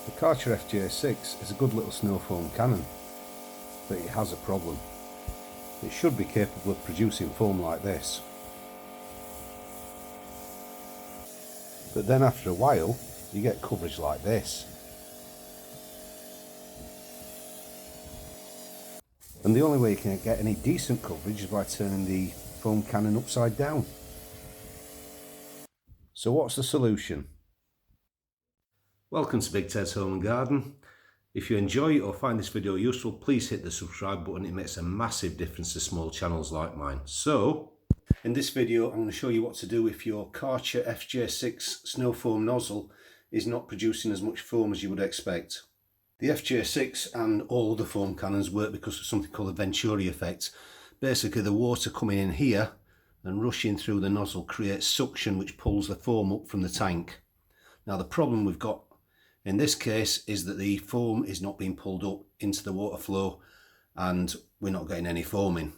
The Karcher FJ6 is a good little snow foam cannon, but it has a problem. It should be capable of producing foam like this, but then after a while you get coverage like this. And the only way you can get any decent coverage is by turning the foam cannon upside down. So what's the solution? Welcome to Big Ted's Home and Garden. If you enjoy or find this video useful, please hit the subscribe button. It makes a massive difference to small channels like mine. So, in this video I'm going to show you what to do if your Karcher FJ6 snow foam nozzle is not producing as much foam as you would expect. The FJ6 and all other foam cannons work because of something called the Venturi effect. Basically the water coming in here and rushing through the nozzle creates suction which pulls the foam up from the tank. Now the problem we've got in this case is that the foam is not being pulled up into the water flow and we're not getting any foaming.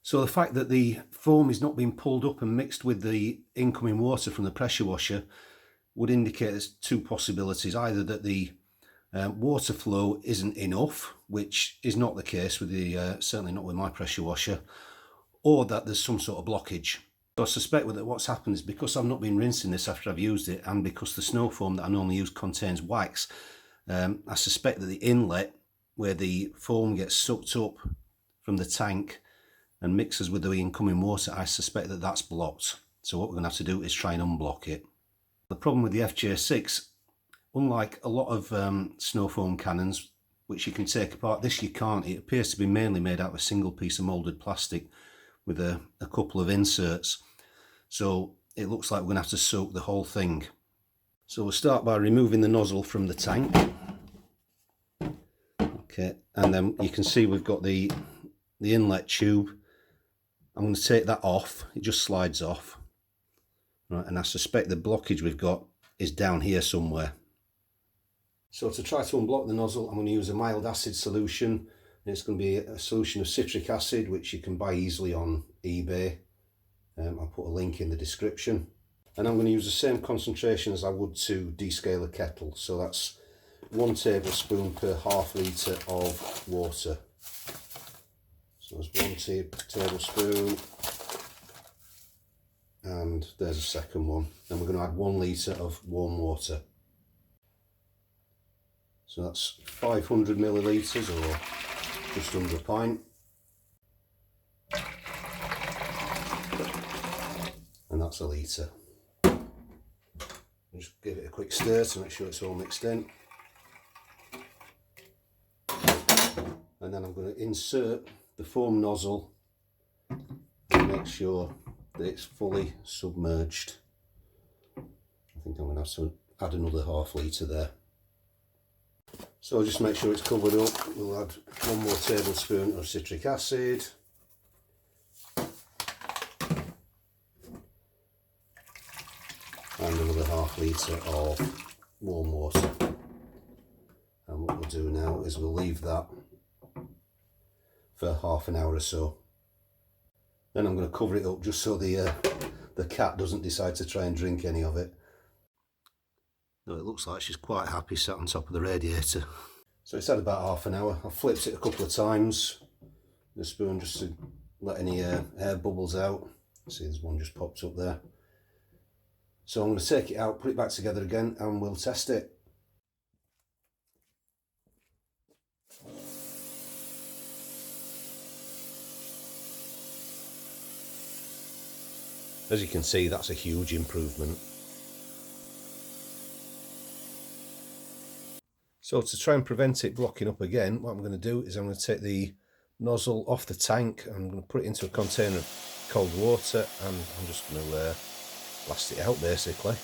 So the fact that the foam is not being pulled up and mixed with the incoming water from the pressure washer would indicate there's two possibilities. Either that the water flow isn't enough, which is not the case with the certainly not with my pressure washer, or that there's some sort of blockage. So I suspect that what's happened is because I've not been rinsing this after I've used it, and because the snow foam that I normally use contains wax, I suspect that the inlet where the foam gets sucked up from the tank and mixes with the incoming water, I suspect that that's blocked. So what we're going to have to do is try and unblock it. The problem with the FJ6, unlike a lot of snow foam cannons which you can take apart, this you can't. It appears to be mainly made out of a single piece of moulded plastic with a couple of inserts, so it looks like we're going to have to soak the whole thing. So we'll start by removing the nozzle from the tank. Okay, and then you can see we've got the inlet tube. I'm going to take that off. It just slides off, right, and I suspect the blockage we've got is down here somewhere. So to try to unblock the nozzle, I'm going to use a mild acid solution. It's going to be a solution of citric acid, which you can buy easily on eBay. I'll put a link in the description. And I'm going to use the same concentration as I would to descale a kettle. So that's 1 tablespoon per half litre of water. So there's 1 tablespoon. And there's a second one. Then we're going to add 1 litre of warm water. So that's 500 millilitres or just under a pint. And that's a litre. Just give it a quick stir to make sure it's all mixed in. And then I'm going to insert the foam nozzle and make sure that it's fully submerged. I think I'm going to have to add another half litre there. So just make sure it's covered up. We'll add 1 more tablespoon of citric acid. And another half litre of warm water. And what we'll do now is we'll leave that for half an hour or so. Then I'm going to cover it up just so the cat doesn't decide to try and drink any of it. Though it looks like she's quite happy sat on top of the radiator. So it's had about half an hour. I've flipped it a couple of times, the spoon, just to let any air bubbles out. See, there's one just popped up there. So I'm going to take it out, put it back together again, and we'll test it. As you can see, that's a huge improvement. So to try and prevent it blocking up again, what I'm going to do is I'm going to take the nozzle off the tank and I'm going to put it into a container of cold water, and I'm just going to blast it out basically.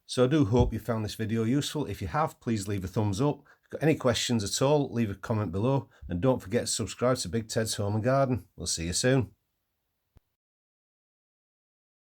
So I do hope you found this video useful. If you have, please leave a thumbs up. If you've got any questions at all, leave a comment below, and don't forget to subscribe to Big Ted's Home and Garden. We'll see you soon.